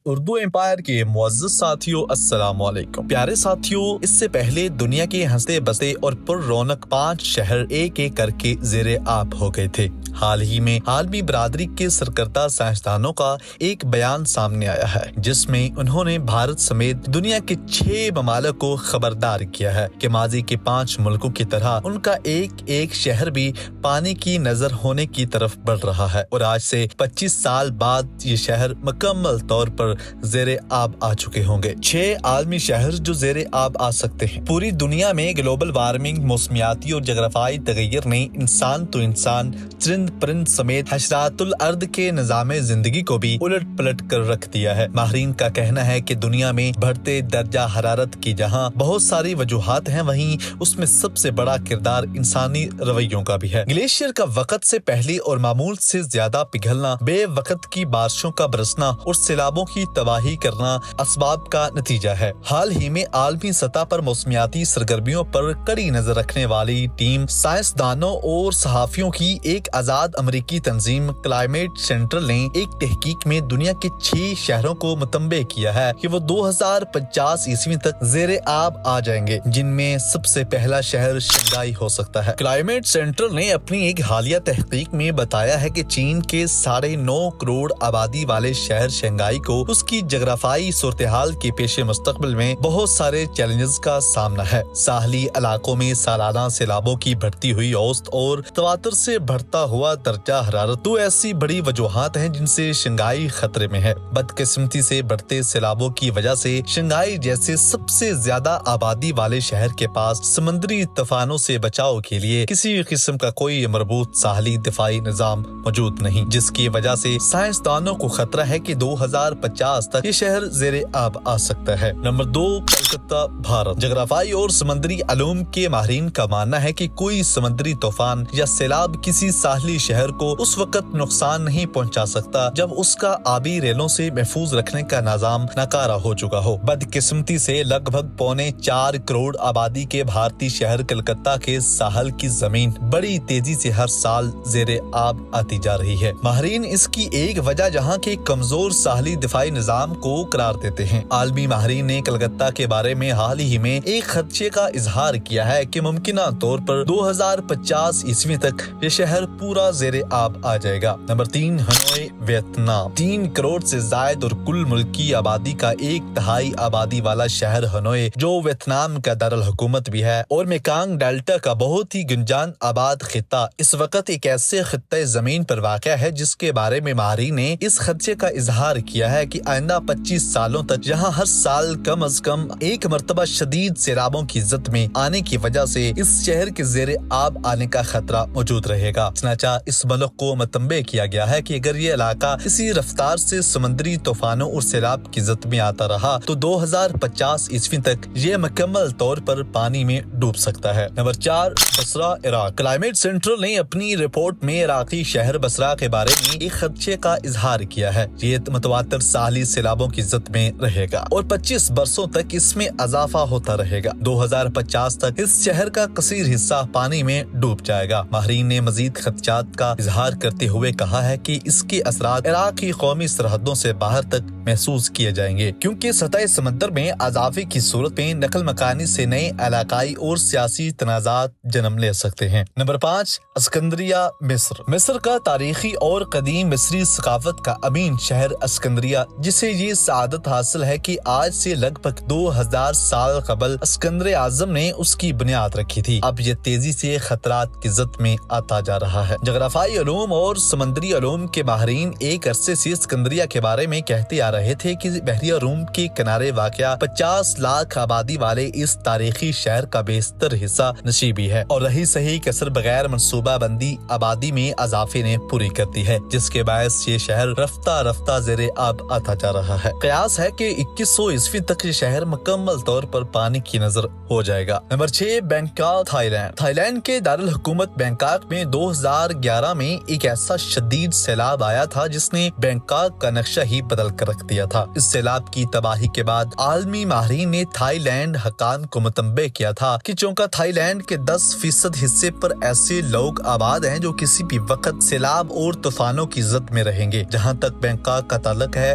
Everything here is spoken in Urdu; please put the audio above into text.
اردو امپائر کے معزز ساتھیوں السلام علیکم۔ پیارے ساتھیوں، اس سے پہلے دنیا کے ہنستے بستے اور پر رونق 5 شہر ایک ایک کر کے زیر آب ہو گئے تھے۔ حال ہی میں عالمی برادری کے سرکردہ سائنسدانوں کا ایک بیان سامنے آیا ہے، جس میں انہوں نے بھارت سمیت دنیا کے 6 ممالک کو خبردار کیا ہے کہ ماضی کے 5 ملکوں کی طرح ان کا ایک ایک شہر بھی پانی کی نظر ہونے کی طرف بڑھ رہا ہے، اور آج سے 25 سال بعد یہ شہر مکمل طور پر زیر آب آ چکے ہوں گے۔ 6 عالمی شہر جو زیر آب آ سکتے ہیں۔ پوری دنیا میں گلوبل وارمنگ، موسمیاتی اور جغرافیائی تغیر نے انسان تو انسان، چرند پرند سمیت حشرات الارض کے نظام زندگی کو بھی الٹ پلٹ کر رکھ دیا ہے۔ ماہرین کا کہنا ہے کہ دنیا میں بڑھتے درجہ حرارت کی جہاں بہت ساری وجوہات ہیں، وہیں اس میں سب سے بڑا کردار انسانی رویوں کا بھی ہے۔ گلیشیئر کا وقت سے پہلے اور معمول سے زیادہ پگھلنا، بے وقت کی بارشوں کا برسنا اور سیلابوں کی تباہی کرنا اسباب کا نتیجہ ہے۔ حال ہی میں عالمی سطح پر موسمیاتی سرگرمیوں پر کڑی نظر رکھنے والی ٹیم سائنسدانوں اور صحافیوں کی ایک آزاد امریکی تنظیم کلائمیٹ سینٹرل نے ایک تحقیق میں دنیا کے 6 شہروں کو متنبع کیا ہے کہ وہ 2050 عیسوی تک زیر آب آ جائیں گے، جن میں سب سے پہلا شہر شنگھائی ہو سکتا ہے۔ کلائمیٹ سینٹرل نے اپنی ایک حالیہ تحقیق میں بتایا ہے کہ چین کے 9.5 کروڑ آبادی والے شہر شنگھائی کو اس کی جغرافیائی صورتحال کے پیش مستقبل میں بہت سارے چیلنجز کا سامنا ہے۔ ساحلی علاقوں میں سالانہ سیلابوں کی بڑھتی ہوئی اوسط اور تواتر سے بڑھتا ہوا درجہ حرارت 2 ایسی بڑی وجوہات ہیں جن سے شنگھائی خطرے میں ہے۔ بدقسمتی سے بڑھتے سیلابوں کی وجہ سے شنگھائی جیسے سب سے زیادہ آبادی والے شہر کے پاس سمندری طوفانوں سے بچاؤ کے لیے کسی قسم کا کوئی مربوط ساحلی دفاعی نظام موجود نہیں، جس کی وجہ سے سائنسدانوں کو خطرہ ہے کہ 2050 تک یہ شہر زیر آب آ سکتا ہے۔ نمبر 2، کلکتہ، بھارت۔ جغرافیائی اور سمندری علوم کے ماہرین کا ماننا ہے کہ کوئی سمندری طوفان یا سیلاب کسی ساحلی شہر کو اس وقت نقصان نہیں پہنچا سکتا جب اس کا آبی ریلوں سے محفوظ رکھنے کا نظام ناکارہ ہو چکا ہو۔ بدقسمتی سے لگ بھگ 4.25 کروڑ آبادی کے بھارتی شہر کلکتہ کے ساحل کی زمین بڑی تیزی سے ہر سال زیر آب آتی جا رہی ہے۔ ماہرین اس کی ایک وجہ جہاں کے کمزور ساحلی دفاعی نظام کو قرار دیتے ہیں۔ عالمی ماہرین نے کلکتہ کے بارے میں حال ہی میں ایک خدشے کا اظہار کیا ہے کہ ممکنہ طور پر 2050 عیسوی تک یہ شہر پورا زیر آب آ جائے گا۔ Number 3، Hanoi, Vietnam. 3 کروڑ سے زائد اور کل ملکی آبادی کا 1/3 آبادی والا شہر ہنوئی، جو ویتنام کا دارالحکومت بھی ہے اور میکانگ ڈیلٹا کا بہت ہی گنجان آباد خطہ، اس وقت ایک ایسے خطے زمین پر واقع ہے جس کے بارے میں ماہرین نے اس خدشے کا اظہار کیا ہے کہ آئندہ 25 سالوں تک یہاں ہر سال کم از کم ایک مرتبہ شدید سیلابوں کی زد میں آنے کی وجہ سے اس شہر کے زیر آب آنے کا خطرہ موجود رہے گا۔ چنانچہ اس ملک کو متنبع کیا گیا ہے کہ اگر یہ علاقہ اسی رفتار سے سمندری طوفانوں اور سیلاب کی زد میں آتا رہا تو 2050 عیسوی تک یہ مکمل طور پر پانی میں ڈوب سکتا ہے۔ Number 4، Basra, Iraq. Climate central نے اپنی رپورٹ میں عراقی شہر بصرہ کے بارے میں ایک خدشے کا اظہار کیا ہے۔ یہ متواتر ساحلی سیلابوں کی زد میں رہے گا اور 25 برسوں تک اس میں اضافہ ہوتا رہے گا۔ 2050 تک اس شہر کا کثیر حصہ پانی میں ڈوب جائے گا۔ ماہرین نے مزید خدشات کا اظہار کرتے ہوئے کہا ہے کہ اس کے اثرات عراق کی قومی سرحدوں سے باہر تک محسوس کیے جائیں گے، کیونکہ سطح سمندر میں اضافے کی صورت میں نقل مکانی سے نئے علاقائی اور سیاسی تنازعات جنم لے سکتے ہیں۔ نمبر 5، اسکندریہ، مصر۔ مصر کا تاریخی اور قدیم مصری ثقافت کا امین شہر اسکندریہ، جسے یہ سعادت حاصل ہے کہ آج سے لگ بھگ 2000 سال قبل اسکندر اعظم نے اس کی بنیاد رکھی تھی، اب یہ تیزی سے خطرات کی زد میں آتا جا رہا ہے۔ جغرافیائی علوم اور سمندری علوم کے ماہرین ایک عرصے سے اسکندریہ کے بارے میں کہتے آ رہے تھے کہ بحیرہ روم کے کنارے واقع 50 لاکھ آبادی والے اس تاریخی شہر کا بیشتر حصہ نشیبی ہے، اور رہی سہی کسر بغیر منصوبہ بندی آبادی میں اضافے نے پوری کر دی ہے، جس کے باعث یہ شہر رفتہ رفتہ زیر آب آتا جا رہا ہے۔ قیاس ہے کہ 2100 عیسوی تک یہ شہر مکمل طور پر پانی کی نظر ہو جائے گا۔ Number 6، Bangkok, Thailand. Thailand کے دارالحکومت بینکاک میں 2011 میں ایک ایسا شدید سیلاب آیا تھا جس نے بینکاک کا نقشہ ہی بدل کر رکھ دیا تھا۔ اس سیلاب کی تباہی کے بعد عالمی ماہرین نے تھائی لینڈ حکام کو متنبع کیا تھا کہ چونکہ تھائی لینڈ کے 10% حصے پر ایسے لوگ آباد ہیں جو کسی بھی وقت سیلاب اور طوفانوں کی زد میں رہیں گے۔ جہاں تک بینکاک کا تعلق ہے،